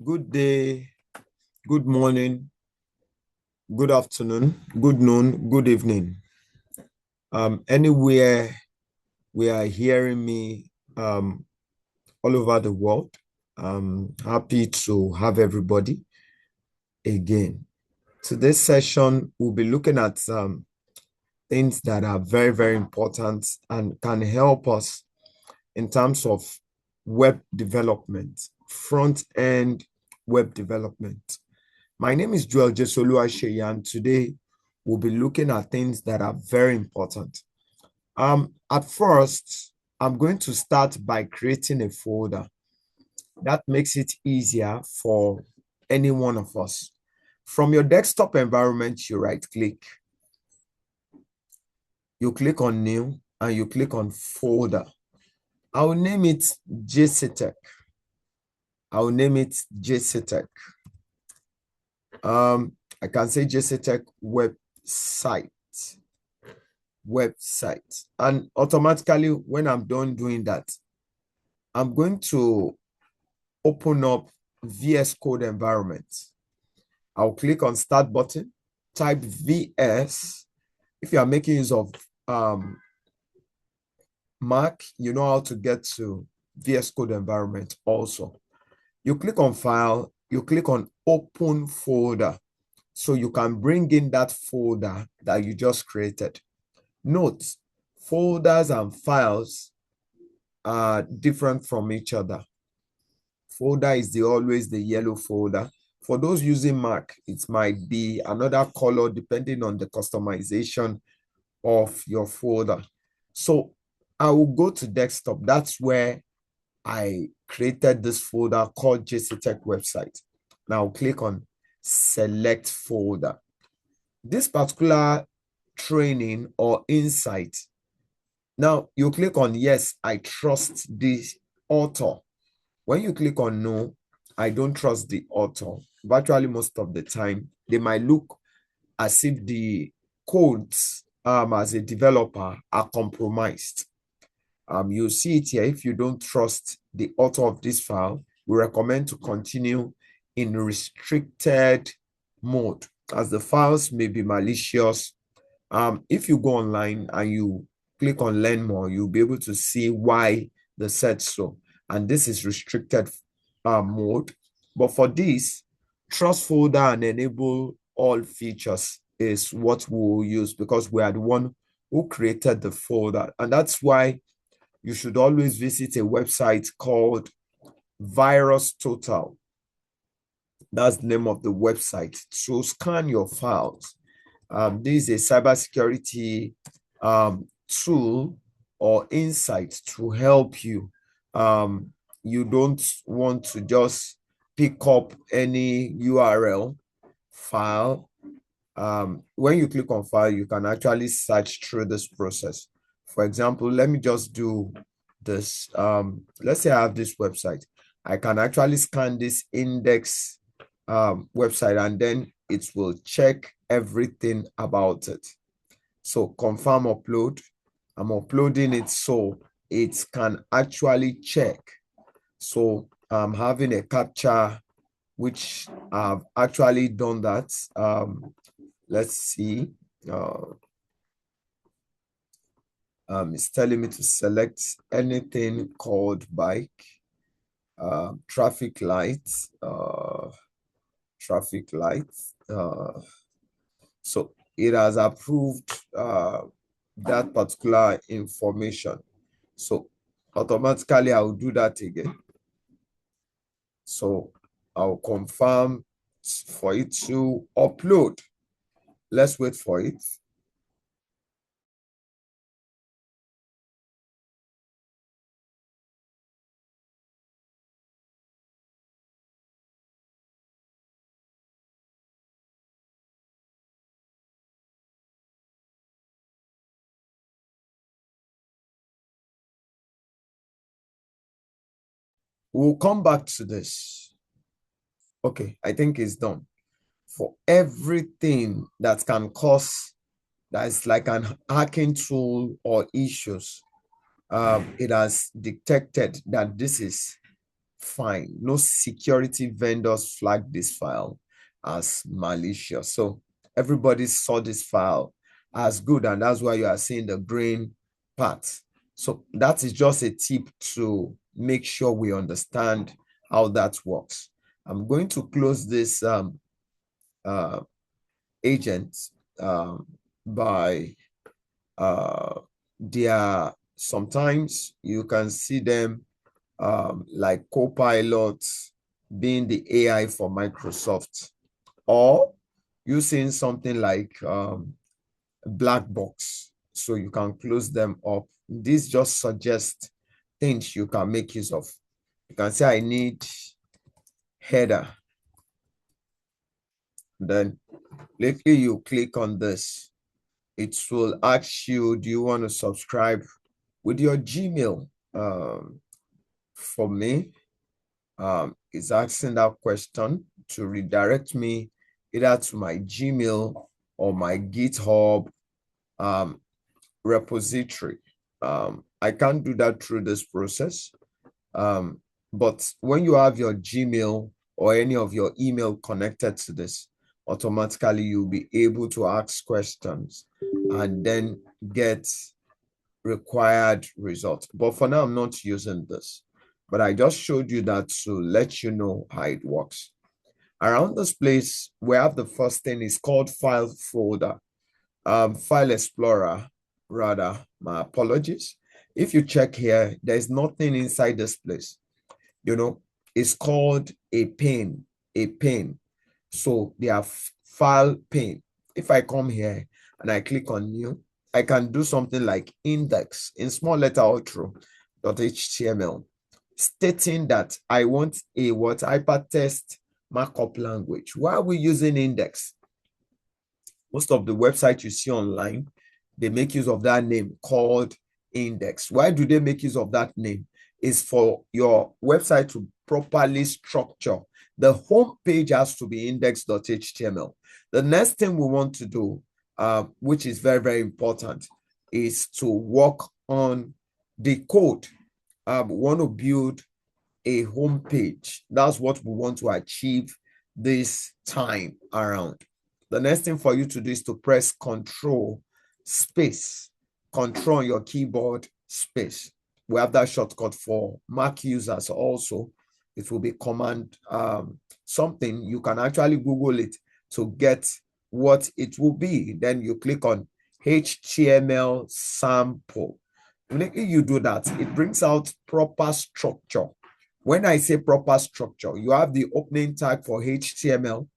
Good day, good morning, good afternoon, good noon, good evening. Anywhere we are hearing me all over the world, I'm happy to have everybody again. Today's session, we'll be looking at things that are very, very important and can help us in terms of web development, front-end web development. My name is Joel Jesolu Asheye, and today we'll be looking at things that are very important. At first, I'm going to start by creating a folder. That makes it easier for any one of us. From your desktop environment, you right-click, you click on New, and you click on Folder. I'll name it JCTech. I'll name it JCTech. I can say JCTech website. And automatically, when I'm done doing that, I'm going to open up VS Code environment. I'll click on Start button, type VS. If you are making use of Mac, you know how to get to VS Code environment also. You click on File, you click on Open Folder. So you can bring in that folder that you just created. Note, folders and files are different from each other. Folder is always the yellow folder. For those using Mac, it might be another color depending on the customization of your folder. So I will go to desktop. That's where I created this folder called JCTech website. Now click on select folder. This particular training or insight, now you click on yes, I trust this author. When you click on no, I don't trust the author. Virtually most of the time, they might look as if the codes as a developer are compromised. You'll see it here. If you don't trust the author of this file, we recommend to continue in restricted mode as the files may be malicious. If you go online and you click on learn more, you'll be able to see why they said so. And this is restricted mode. But for this, trust folder and enable all features is what we'll use because we are the one who created the folder. And that's why you should always visit a website called VirusTotal. That's the name of the website. So scan your files. This is a cybersecurity tool or insight to help you. You don't want to just pick up any URL file. When you click on file, you can actually search through this process. For example, let me just do this. Let's say I have this website. I can actually scan this index website and then it will check everything about it. So confirm upload. I'm uploading it so it can actually check. So I'm having a captcha which I've actually done that. Let's see. It's telling me to select anything called bike, traffic lights, traffic lights. So it has approved that particular information. So automatically I'll do that again. So I'll confirm for it to upload. Let's wait for it. We'll come back to this. Okay, I think it's done. For everything that can cause, that's like an hacking tool or issues, it has detected that this is fine. No security vendors flagged this file as malicious. So everybody saw this file as good, and that's why you are seeing the green part. So that is just a tip to make sure we understand how that works. I'm going to close this agent by sometimes you can see them like Copilot being the AI for Microsoft, or using something like black box, so you can close them up. This just suggests things you can make use of. You can say I need header, then lately you click on this, it will ask you, do you want to subscribe with your Gmail? For me, it's asking that question to redirect me either to my Gmail or my GitHub repository. I can't do that through this process. But when you have your Gmail or any of your email connected to this, automatically you'll be able to ask questions and then get required results. But for now, I'm not using this. But I just showed you that to let you know how it works. Around this place, we have the first thing is called file folder. File explorer, rather, my apologies. If you check here, there's nothing inside this place. It's called a pane. So they have file pane. If I come here and I click on new, I can do something like index in small letter outro.html, stating that I want a hypertext markup language. Why are we using index? Most of the websites you see online, they make use of that name called index. Why do they make use of that name? It's for your website to properly structure. The home page has to be index.html. The next thing we want to do, which is very, very important, is to work on the code. We want to build a home page. That's what we want to achieve this time around. The next thing for you to do is to press Control space, Control on your keyboard space. We have that shortcut for Mac users also. It will be command something. You can actually Google it to get what it will be. Then you click on HTML sample. When you do that, it brings out proper structure. When I say proper structure, you have the opening tag for HTML,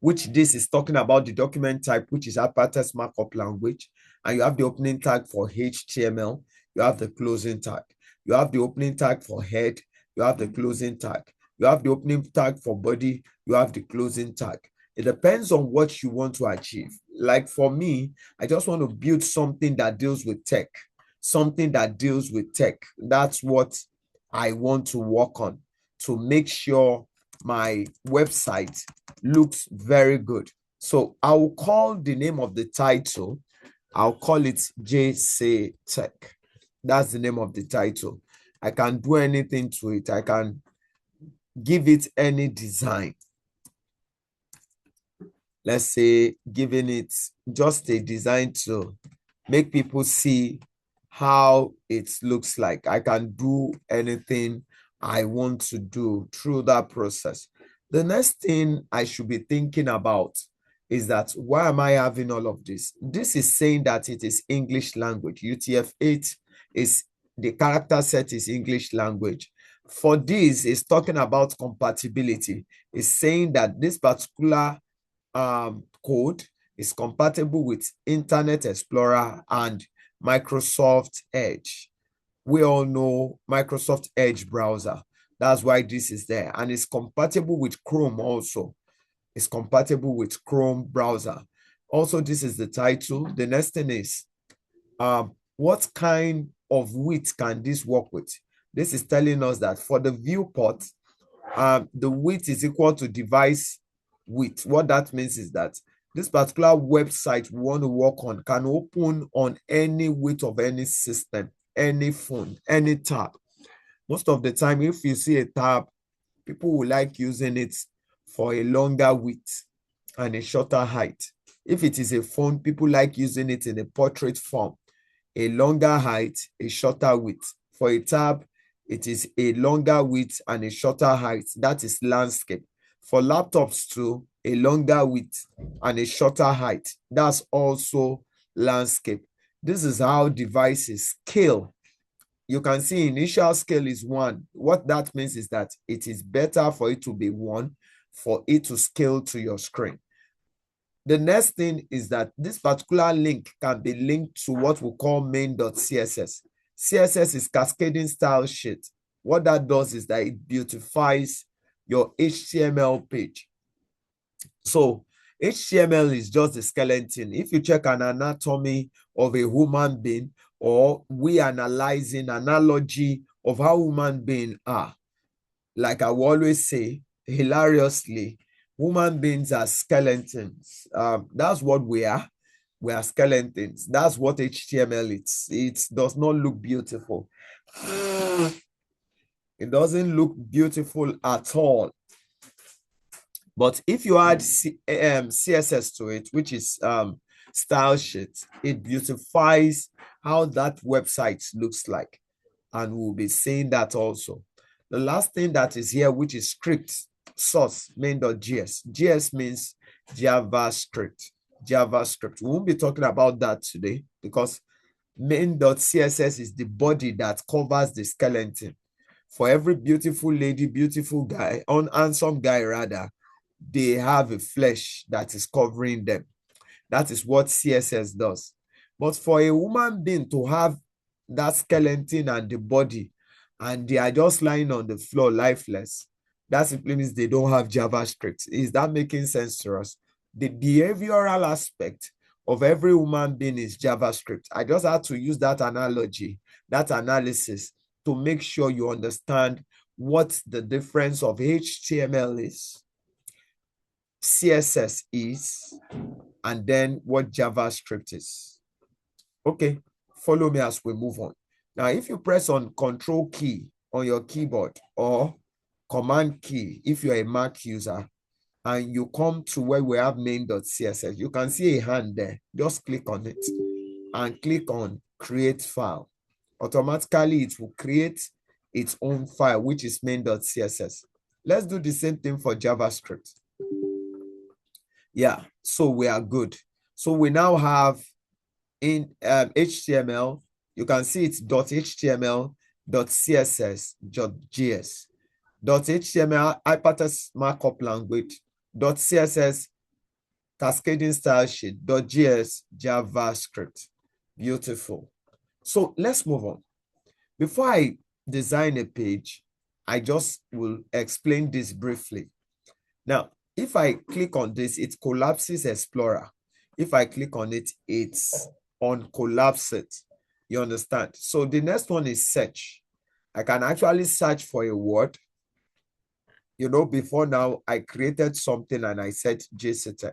which this is talking about the document type, which is hypertext markup language. And you have the opening tag for HTML. You have the closing tag. You have the opening tag for head. You have the closing tag. You have the opening tag for body. You have the closing tag. It depends on what you want to achieve. Like for me, I just want to build something that deals with tech. Something that deals with tech. That's what I want to work on to make sure my website looks very good. So I will call the name of the title, I'll call it JC Tech. That's the name of the title. I can do anything to it. I can give it any design. Let's say giving it just a design to make people see how it looks like. I can do anything I want to do through that process. The next thing I should be thinking about is that why am I having all of this? This is saying that it is English language. UTF-8 is the character set is English language. For this, it's talking about compatibility. It's saying that this particular code is compatible with Internet Explorer and Microsoft Edge. We all know Microsoft Edge browser. That's why this is there. And it's compatible with Chrome also. It's compatible with Chrome browser. Also, this is the title. The next thing is, what kind of width can this work with? This is telling us that for the viewport, the width is equal to device width. What that means is that this particular website we want to work on can open on any width of any system, any phone, any tab. Most of the time, if you see a tab, people will like using it for a longer width and a shorter height. If it is a phone, people like using it in a portrait form, a longer height, a shorter width. For a tab, it is a longer width and a shorter height. That is landscape. For laptops too, a longer width and a shorter height. That's also landscape. This is how devices scale. You can see initial scale is 1. What that means is that it is better for it to be 1 for it to scale to your screen. The next thing is that this particular link can be linked to what we call main.css. CSS is cascading style sheet. What that does is that it beautifies your HTML page. So HTML is just the skeleton. If you check an anatomy of a human being, or we analyzing analogy of how human beings are, like I will always say, hilariously, human beings are skeletons. That's what we are. We are skeletons. That's what HTML is. It does not look beautiful. It doesn't look beautiful at all. But if you add CSS to it, which is style sheet, it beautifies how that website looks like. And we'll be saying that also. The last thing that is here, which is script source main.js. JS means JavaScript. JavaScript. We won't be talking about that today because main.css is the body that covers the skeleton. For every beautiful lady, beautiful guy, handsome guy rather, they have a flesh that is covering them. That is what CSS does. But for a human being to have that skeleton and the body, and they are just lying on the floor lifeless, that simply means they don't have JavaScript. Is that making sense to us? The behavioral aspect of every human being is JavaScript. I just had to use that analogy, that analysis, to make sure you understand what the difference of HTML is, CSS is, and then what JavaScript is. Okay, follow me as we move on. Now, if you press on Control key on your keyboard or Command key, if you're a Mac user, and you come to where we have main.css, you can see a hand there. Just click on it and click on Create File. Automatically, it will create its own file, which is main.css. Let's do the same thing for JavaScript. Yeah, so we are good. So we now have in HTML, you can see it's .html, .css, .js, .html, hypertext markup language, .css, cascading style sheet, .js, JavaScript. Beautiful. So let's move on. Before I design a page, I just will explain this briefly. Now, if I click on this, it collapses Explorer. If I click on it, it's uncollapse it. You understand? So the next one is search. I can actually search for a word. You know, before now, I created something and I said JCTech.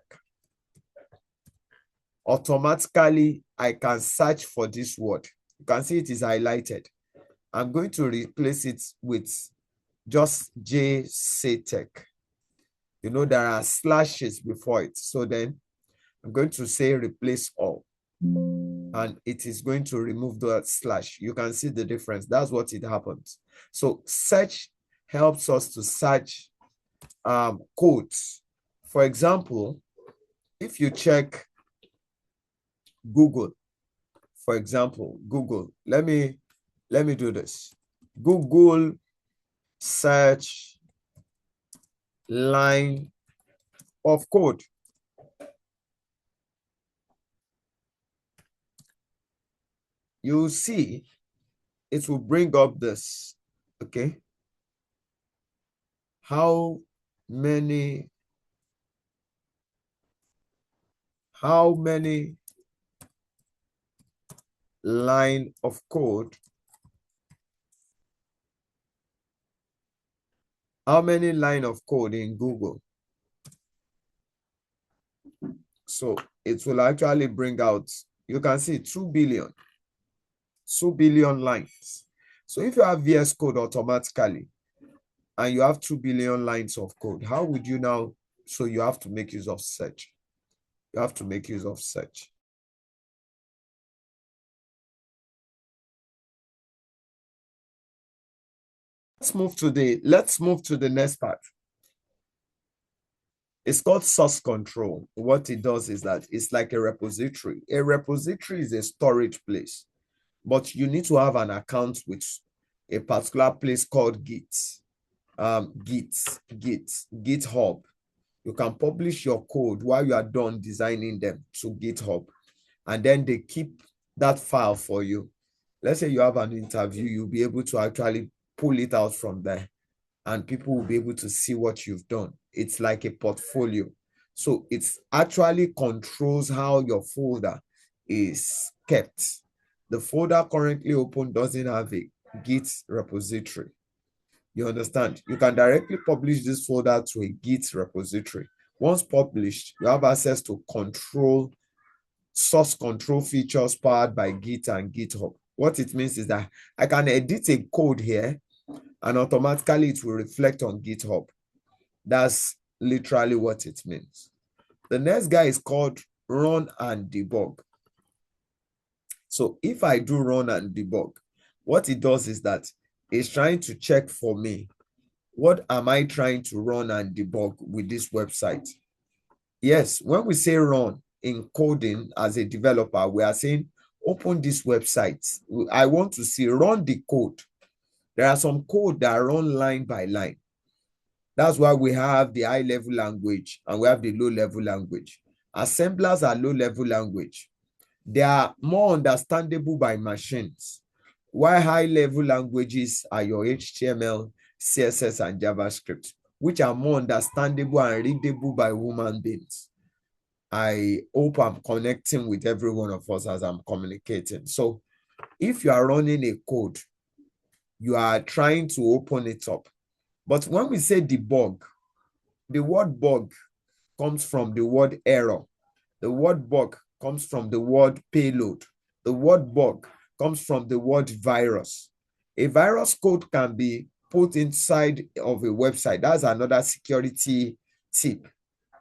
Automatically, I can search for this word. You can see it is highlighted. I'm going to replace it with just JCTech. You know, there are slashes before it. So then I'm going to say replace all. And it is going to remove the slash. You can see the difference. That's what it happens. So search helps us to search codes. For example, if you check Google, for example, Google, let me do this. Google search line of code. You see, it will bring up this, okay? How many line of code? How many line of code in Google? So it will actually bring out, you can see 2 billion lines. So if you have VS Code automatically and you have 2 billion lines of code, how would you now? So you have to make use of search. You have to make use of search. Let's move to the next part. It's called source control. What it does is that it's like a repository. A repository is a storage place, but you need to have an account with a particular place called Git. GitHub. You can publish your code while you are done designing them to GitHub, and then they keep that file for you. Let's say you have an interview, you'll be able to actually pull it out from there, and people will be able to see what you've done. It's like a portfolio. So it actually controls how your folder is kept. The folder currently open doesn't have a Git repository. You understand? You can directly publish this folder to a Git repository. Once published, you have access to source control features powered by Git and GitHub. What it means is that I can edit a code here and automatically it will reflect on GitHub. That's literally what it means. The next guy is called run and debug. So if I do run and debug, what it does is that it's trying to check for me, what am I trying to run and debug with this website? Yes, when we say run in coding as a developer, we are saying open this website. I want to see run the code. There are some code that run line by line. That's why we have the high-level language and we have the low-level language. Assemblers are low-level language. They are more understandable by machines, while high-level languages are your HTML, CSS, and JavaScript, which are more understandable and readable by human beings. I hope I'm connecting with every one of us as I'm communicating. So if you are running a code, you are trying to open it up. But when we say debug, the word bug comes from the word error. The word bug comes from the word payload. The word bug comes from the word virus. A virus code can be put inside of a website. That's another security tip.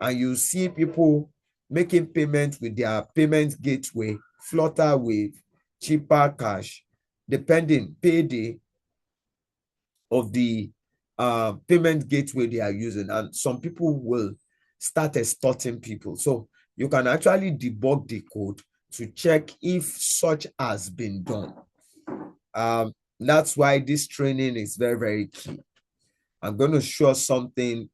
And you see people making payment with their payment gateway, Flutterwave, Chipper Cash, depending payday of the payment gateway they are using. And some people will start extorting people. So you can actually debug the code to check if such has been done. That's why this training is very, very key. I'm going to show something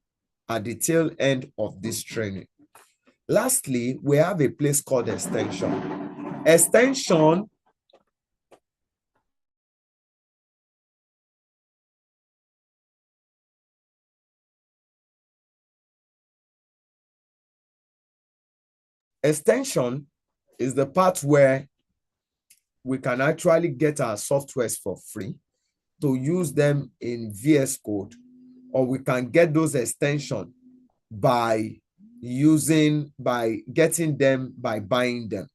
at the tail end of this training. Lastly, we have a place called extension. Extension is the part where we can actually get our softwares for free to use them in VS Code, or we can get those extensions by getting them by buying them.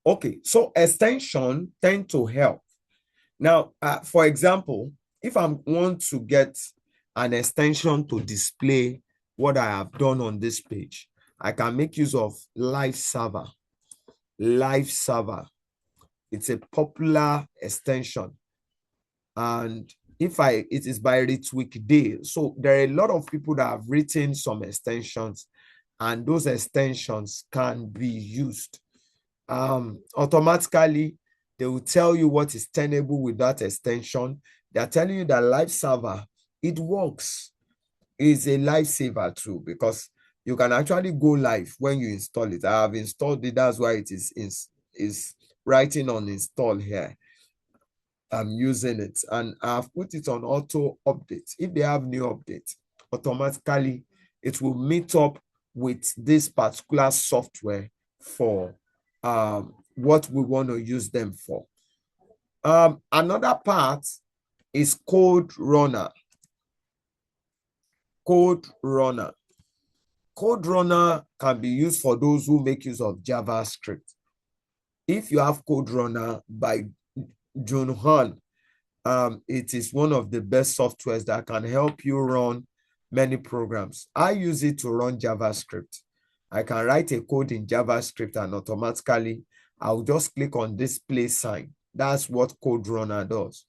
Okay, so extension tend to help. Now, for example, if I want to get an extension to display what I have done on this page, I can make use of Live Server. Live Server. It's a popular extension. And it is by Ritwik Day. So there are a lot of people that have written some extensions, and those extensions can be used. Automatically, they will tell you what is tenable with that extension. They're telling you that Live Server, it works. It's a lifesaver too, because you can actually go live when you install it. I have installed it. That's why it is writing on install here. I'm using it, and I've put it on auto update. If they have new update, automatically it will meet up with this particular software for what we want to use them for. Another part is Code Runner. Code Runner. Code Runner can be used for those who make use of JavaScript. If you have Code Runner by Junhan, it is one of the best softwares that can help you run many programs. I use it to run JavaScript. I can write a code in JavaScript and automatically I'll just click on this play sign. That's what Code Runner does.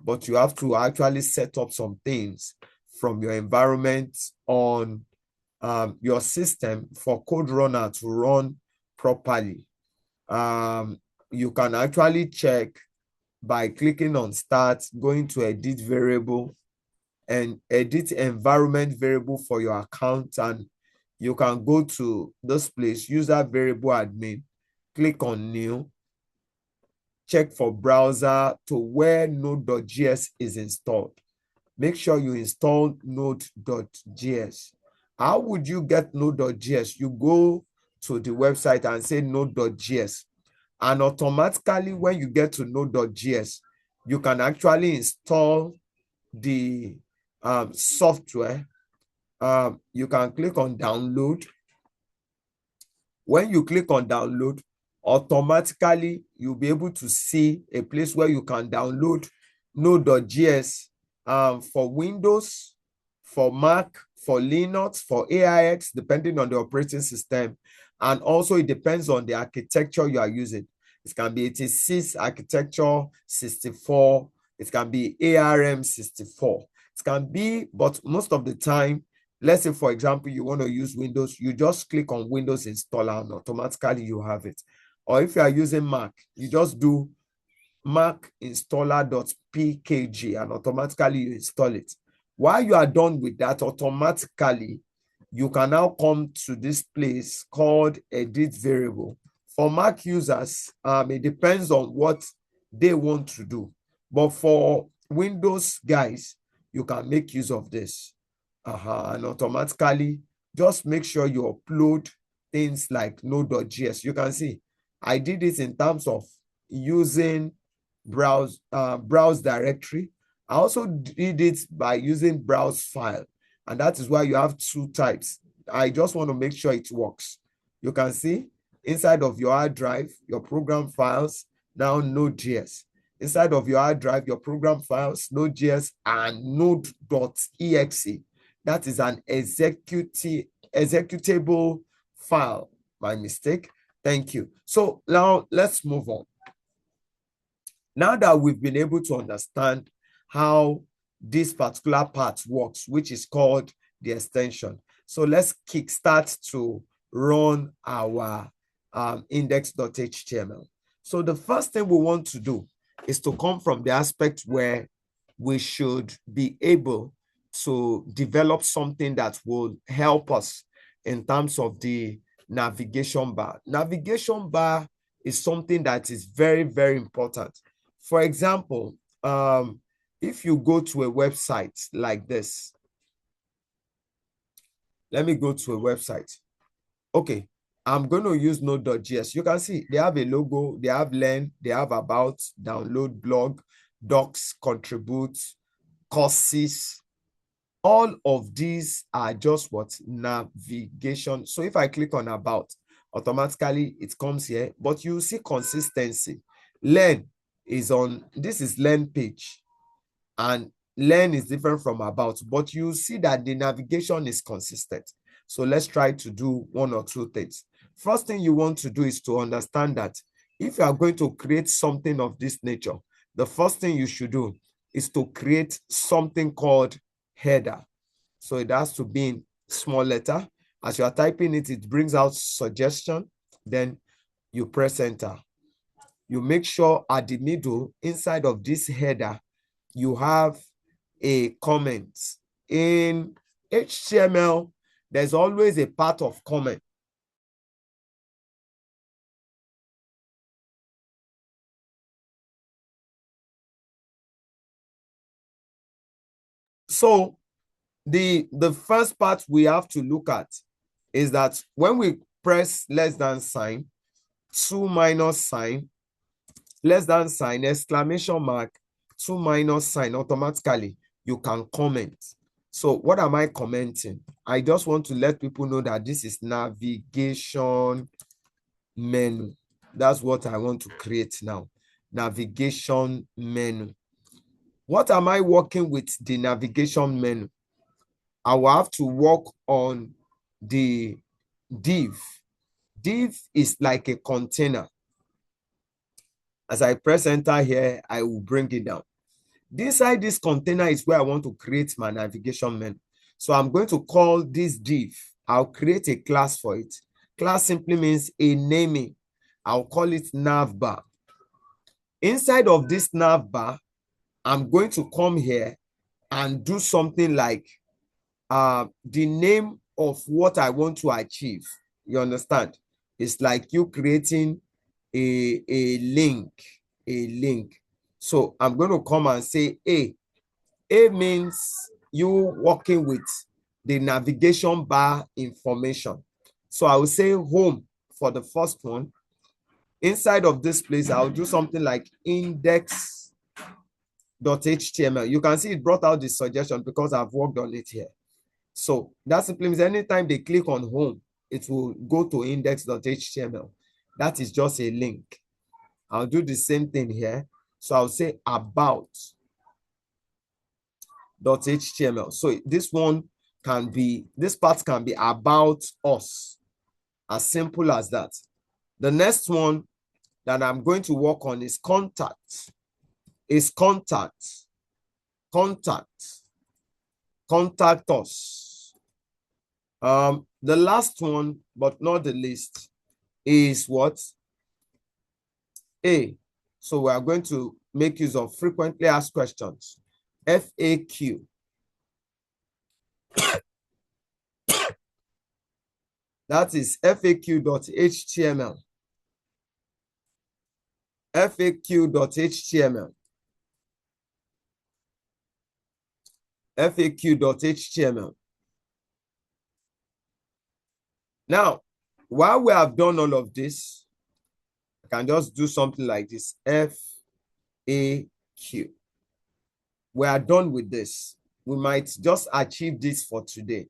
But you have to actually set up some things from your environment on your system for Code Runner to run properly. You can actually check by clicking on start, going to edit variable and edit environment variable for your account, and you can go to this place, user variable admin, click on new, check for browser to where node.js is installed. Make sure you install node.js. How would you get node.js? You go to the website and say node.js. And automatically, when you get to node.js, you can actually install the software. You can click on download. When you click on download, automatically, you'll be able to see a place where you can download node.js for Windows, for Mac, for Linux, for AIX, depending on the operating system. And also it depends on the architecture you are using. It can be 86 architecture, 64. It can be ARM 64. It can be, but most of the time, let's say, for example, you want to use Windows, you just click on Windows installer and automatically you have it. Or if you are using Mac, you just do Mac installer.pkg and automatically you install it. While you are done with that, automatically, you can now come to this place called edit variable. For Mac users, it depends on what they want to do. But for Windows guys, you can make use of this. And automatically, just make sure you upload things like node.js. You can see, I did it in terms of using browse directory. I also did it by using browse file. And that is why you have two types. I just want to make sure it works. You can see inside of your hard drive, your program files, now Node.js. Inside of your hard drive, your program files, Node.js and node.exe. That is an executable file. My mistake. Thank you. So now let's move on. Now that we've been able to understand how this particular part works, which is called the extension. So let's kickstart to run our index.html. So the first thing we want to do is to come from the aspect where we should be able to develop something that will help us in terms of the navigation bar. Navigation bar is something that is very, very important. For example, if you go to a website like this, let me go to a website. Okay, I'm going to use node.js. You can see they have a logo, they have learn, they have about, download, blog, docs, contribute, courses. All of these are just what? Navigation. So if I click on about, automatically it comes here, but you see consistency. Learn is on, this is learn page. And learn is different from about, but you see that the navigation is consistent. So let's try to do one or two things. First thing you want to do is to understand that if you are going to create something of this nature, the first thing you should do is to create something called header. So it has to be in small letter. As you are typing it, it brings out suggestion. Then you press enter. You make sure at the middle, inside of this header, you have a comment. In HTML, there's always a part of comment. So the first part we have to look at is that when we press less than sign, 2 minus sign, less than sign, exclamation mark, two minus sign, automatically you can comment. So what am I commenting? I just want to let people know that this is navigation menu. That's what I want to create now. Navigation menu. What am I working with the navigation menu? I will have to work on the div. Div is like a container. As I press enter here, I will bring it down. Inside this container is where I want to create my navigation menu. So I'm going to call this div. I'll create a class for it. Class simply means a naming. I'll call it navbar. Inside of this navbar, I'm going to come here and do something like the name of what I want to achieve. You understand? It's like you creating a link. So I'm going to come and say A. A means you working with the navigation bar information. So I will say home for the first one. Inside of this place, I'll do something like index.html. You can see it brought out the suggestion because I've worked on it here. So that simply means anytime they click on home, it will go to index.html. That is just a link. I'll do the same thing here. So I'll say about.html. So this part can be about us, as simple as that. The next one that I'm going to work on is contact. Contact us. The last one, but not the least, is what? A. So we are going to make use of frequently asked questions. FAQ. That is FAQ.html. FAQ.html. FAQ.html. Now, while we have done all of this, I can just do something like this. FAQ. We are done with this. We might just achieve this for today.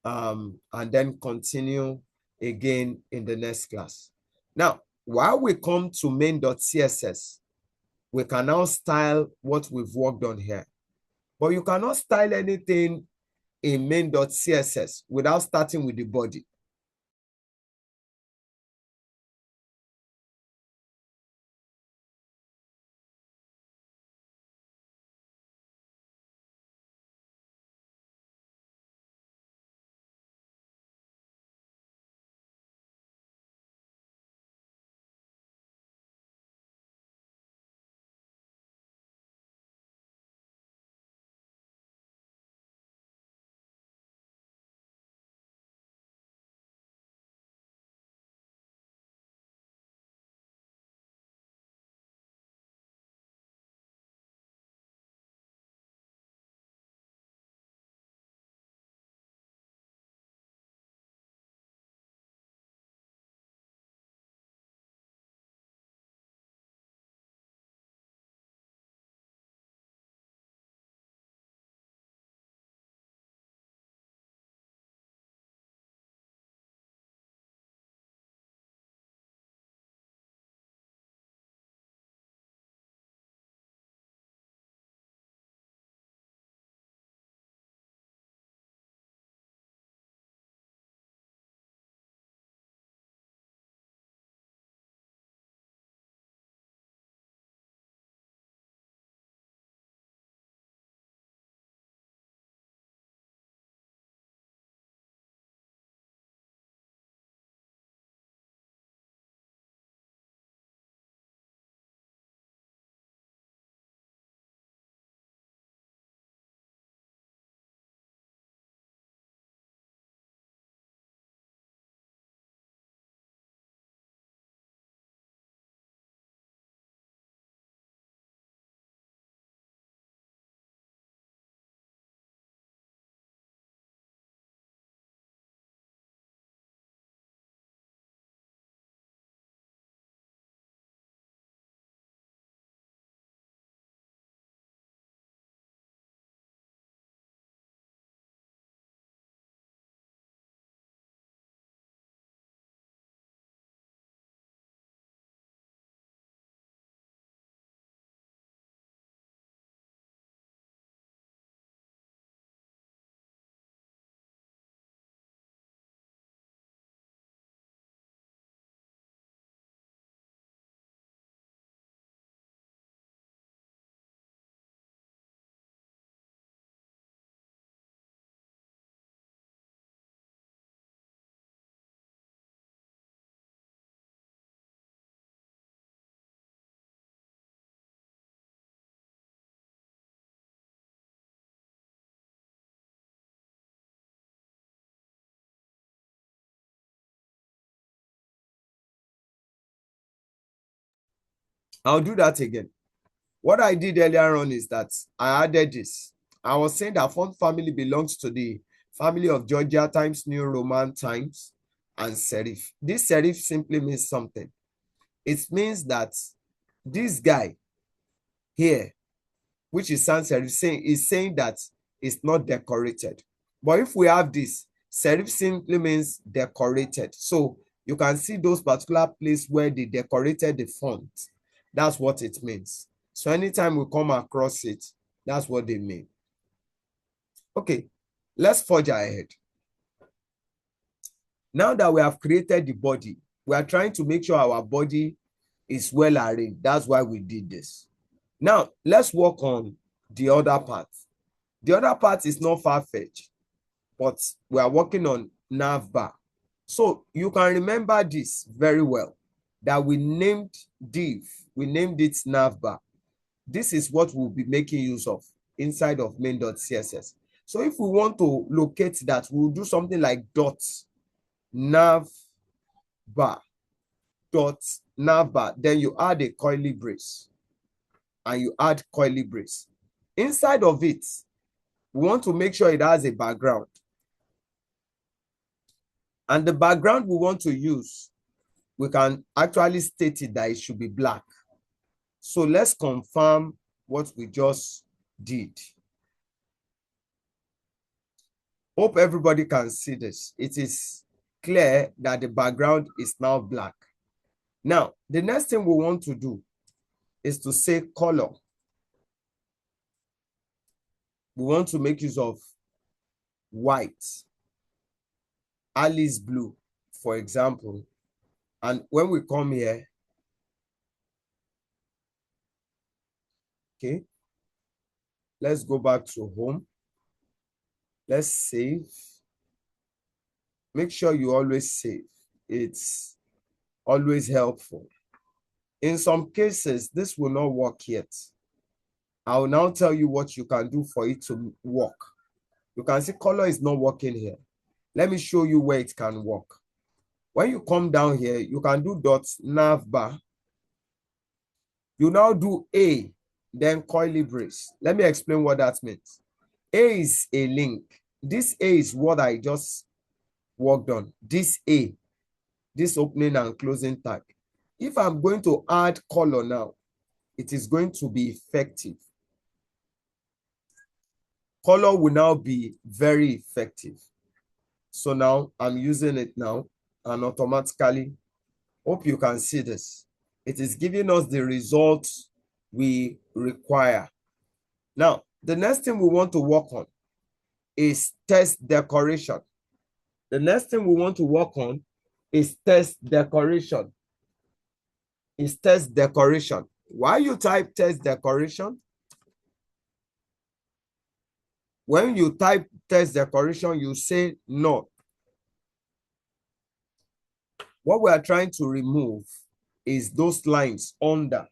And then continue again in the next class. Now, while we come to main.css, we can now style what we've worked on here. But you cannot style anything in main.css without starting with the body. I'll do that again. What I did earlier on is that I added this. I was saying that font family belongs to the family of Georgia times New Roman times and serif. This serif simply means something. It means that this guy here, which is sans serif, is saying that it's not decorated. But if we have this, serif simply means decorated. So you can see those particular places where they decorated the font. That's what it means. So anytime we come across it, that's what they mean. Okay, let's forge ahead. Now that we have created the body, we are trying to make sure our body is well arranged. That's why we did this. Now, let's work on the other part. The other part is not far-fetched, but we are working on nav bar. So you can remember this very well, that we named div, we named it nav bar. This is what we'll be making use of inside of main.css. So if we want to locate that, we'll do something like dot nav bar, dot nav bar. Then you add a curly brace, and you add curly brace. Inside of it, we want to make sure it has a background. And the background we want to use, we can actually state it that it should be black. So let's confirm what we just did. Hope everybody can see this. It is clear that the background is now black. Now, the next thing we want to do is to say color. We want to make use of white, Alice blue, for example. And when we come here, okay, let's go back to home. Let's save. Make sure you always save. It's always helpful. In some cases, this will not work yet. I will now tell you what you can do for it to work. You can see color is not working here. Let me show you where it can work. When you come down here, you can do dot nav bar. You now do A, then curly brace. Let me explain what that means. A is a link. This A is what I just worked on. This A, this opening and closing tag. If I'm going to add color now, it is going to be effective. Color will now be very effective. So now I'm using it now, and automatically, hope you can see this. It is giving us the results we require. Now, the next thing we want to work on is text decoration. The next thing we want to work on is text decoration. Why you type text decoration? When you type text decoration, you say no. What we are trying to remove is those lines under.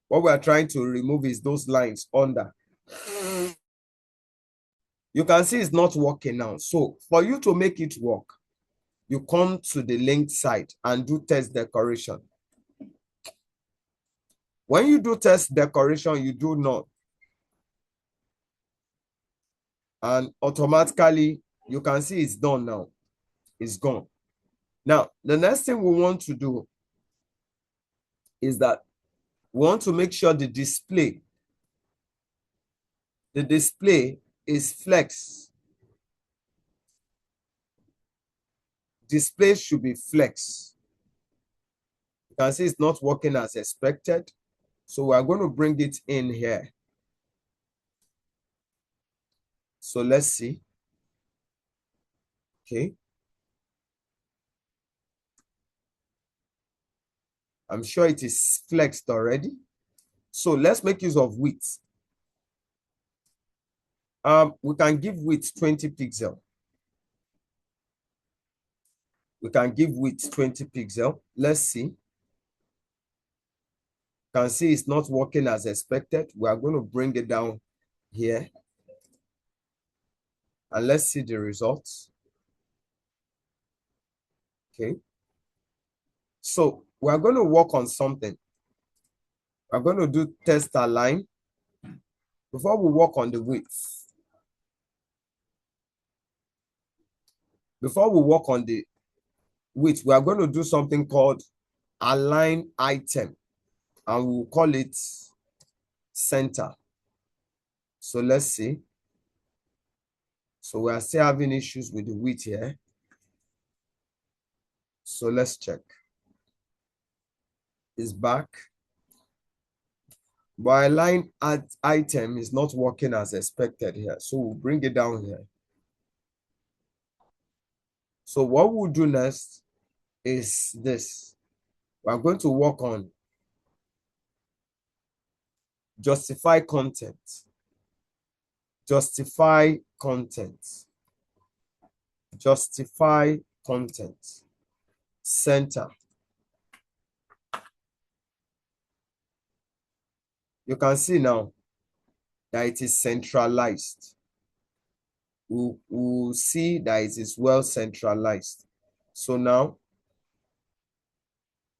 What we are trying to remove is those lines under. You can see it's not working now. So for you to make it work, you come to the linked site and do text decoration. When you do text decoration, you do none. And automatically, you can see it's done now. It's gone. Now, the next thing we want to do is that we want to make sure the display is flex. Display should be flex. You can see it's not working as expected. So we are going to bring it in here. So let's see. Okay. I'm sure it is flexed already. So let's make use of width. We can give width 20 pixels. We can give width 20 pixels. Let's see. You can see it's not working as expected. We are going to bring it down here. And let's see the results. Okay. So we are going to work on something. I'm going to do test align before we work on the width. Before we work on the width, we are going to do something called align item, and we'll call it center. So let's see. So we are still having issues with the width here. So let's check. It's back. But align item is not working as expected here. So we'll bring it down here. So what we'll do next is this. We're going to work on justify content. Justify content. Justify content. Center. You can see now that it is centralized. We'll see that it is well centralized. So now,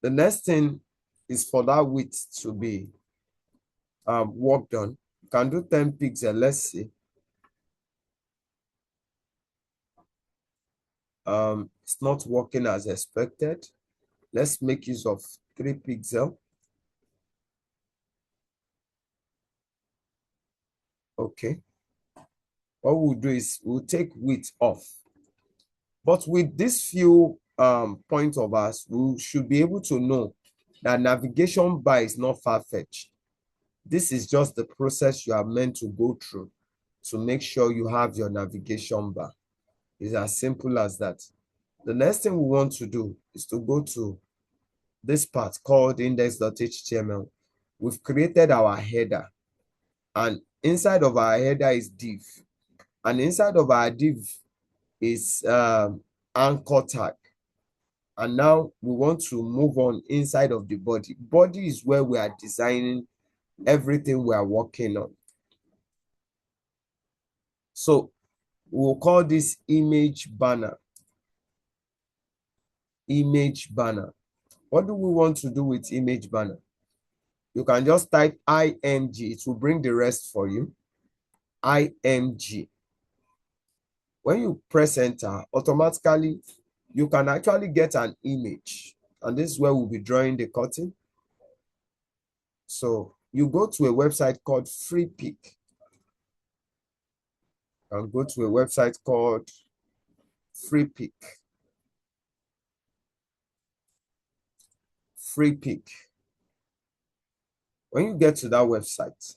the next thing is for that width to be worked on. You can do 10 pixels. Let's see. It's not working as expected. Let's make use of 3 pixels. Okay. What we'll do is we'll take width off. But with these few points of us, we should be able to know that navigation bar is not far-fetched. This is just the process you are meant to go through to make sure you have your navigation bar. It's as simple as that. The next thing we want to do is to go to this part called index.html. We've created our header, and inside of our header is div, and inside of our div is anchor tag. And now we want to move on inside of the body. Body is where we are designing everything we are working on. So we'll call this image banner. Image banner. What do we want to do with image banner? You can just type img. It will bring the rest for you. Img. When you press enter, automatically you can actually get an image. And this is where we'll be drawing the curtain. So you go to a website called Freepik. And go to a website called Freepik. Freepik. When you get to that website,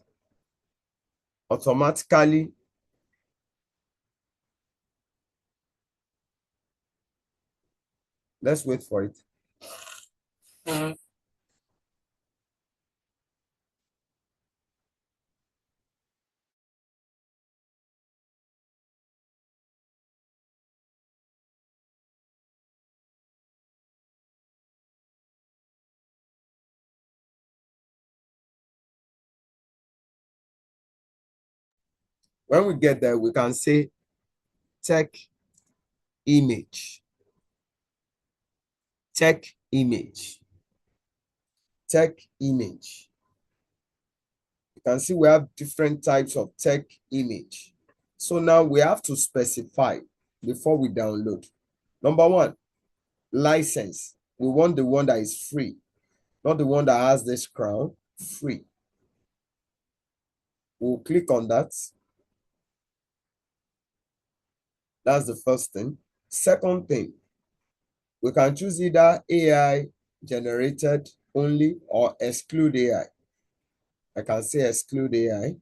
automatically let's wait for it. When we get there, we can say tech image. Tech image. Tech image. You can see we have different types of tech image. So now we have to specify before we download. Number one, license. We want the one that is free, not the one that has this crown. Free. We'll click on that. That's the first thing. Second thing, we can choose either AI generated only or exclude AI. I can say exclude AI.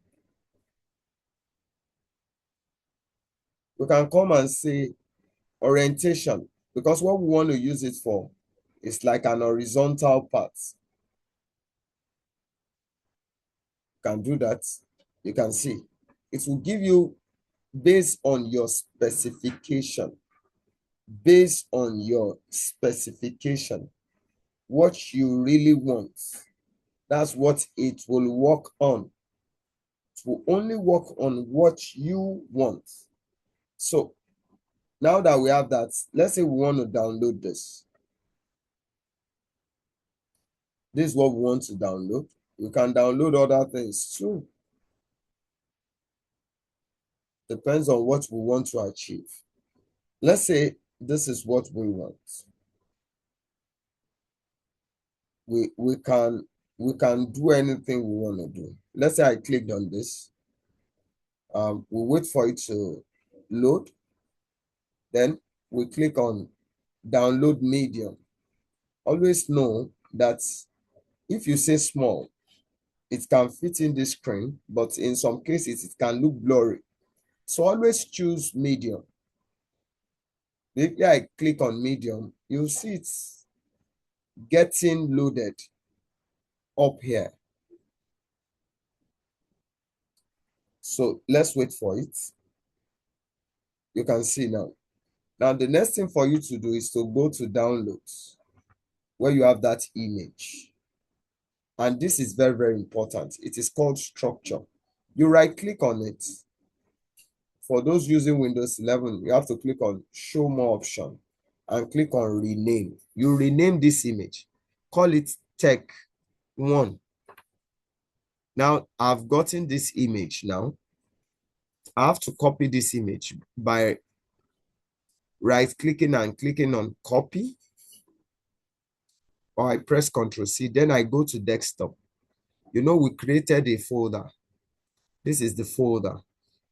We can come and say orientation, because what we want to use it for is like an horizontal path. You can do that. You can see it will give you based on your specification. Based on your specification, what you really want, that's what it will work on. It will only work on what you want. So now that we have that, let's say we want to download this. This is what we want to download. You can download other things too. Depends on what we want to achieve. Let's say this is what we want. We can do anything we want to do. Let's say I clicked on this. We wait for it to load. Then we click on download medium. Always know that if you say small, it can fit in the screen, but in some cases it can look blurry. So always choose medium. If I click on medium, you'll see it's getting loaded up here. So let's wait for it. You can see now. Now the next thing for you to do is to go to downloads where you have that image. And this is very, very important. It is called structure. You right click on it. For those using Windows 11, you have to click on show more option and click on rename. You rename this image. Call it Tech 1. Now I've gotten this image now. I have to copy this image by right clicking and clicking on copy, or I press Ctrl C, then I go to desktop. You know, we created a folder. This is the folder.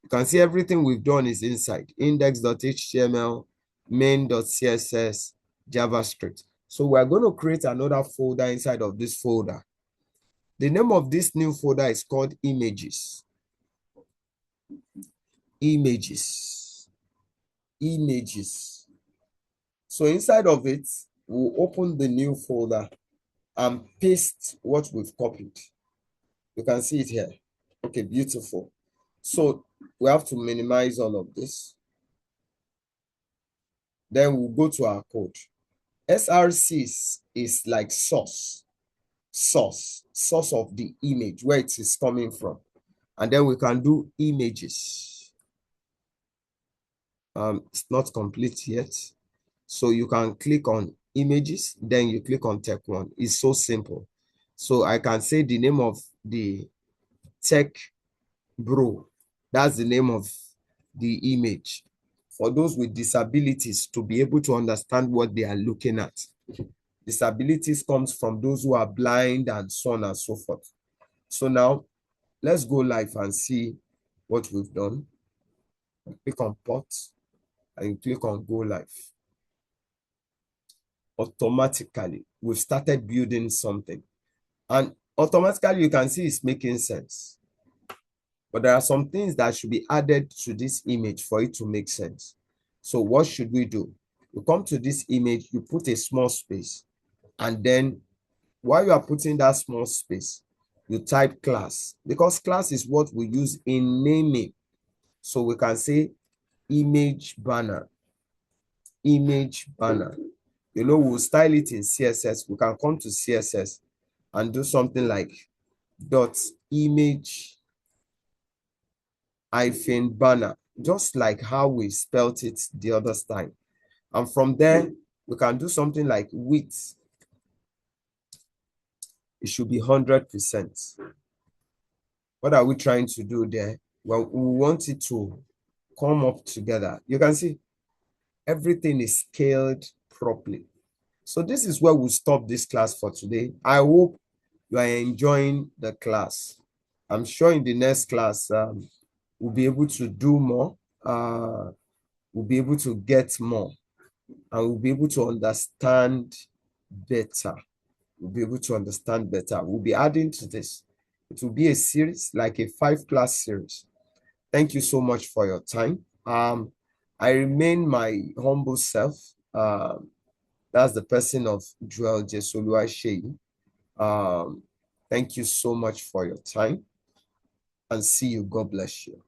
You can see everything we've done is inside index.html, main.css, JavaScript. So we're going to create another folder inside of this folder. The name of this new folder is called images. Images. Images. So inside of it, we'll open the new folder and paste what we've copied. You can see it here. Okay, beautiful. So we have to minimize all of this. Then we'll go to our code. SRC is like source of the image, where it is coming from. And then we can do images. It's not complete yet. So you can click on images, then you click on Tech 1. It's so simple. So I can say the name of the Tech Bro. That's the name of the image. For those with disabilities to be able to understand what they are looking at. Disabilities comes from those who are blind and so on and so forth. So now let's go live and see what we've done. Click on port and click on go live. Automatically, we've started building something. And automatically, you can see it's making sense. But there are some things that should be added to this image for it to make sense. So what should we do? You come to this image, you put a small space, and then while you are putting that small space, you type class, because class is what we use in naming. So we can say image banner, image banner. You know, we'll style it in CSS. We can come to CSS and do something like dot image hyphen banner, just like how we spelt it the other time. And from there, we can do something like width. It should be 100%. What are we trying to do there? Well, we want it to come up together. You can see everything is scaled properly. So this is where we'll stop this class for today. I hope you are enjoying the class. I'm sure in the next class, we'll be able to do more. We'll be able to get more. And we'll be able to understand better. We'll be able to understand better. We'll be adding to this. It will be a series, like a 5-class series. Thank you so much for your time. I remain my humble self. That's the person of Joel Jesolua Sheyi. Thank you so much for your time, and see you. God bless you.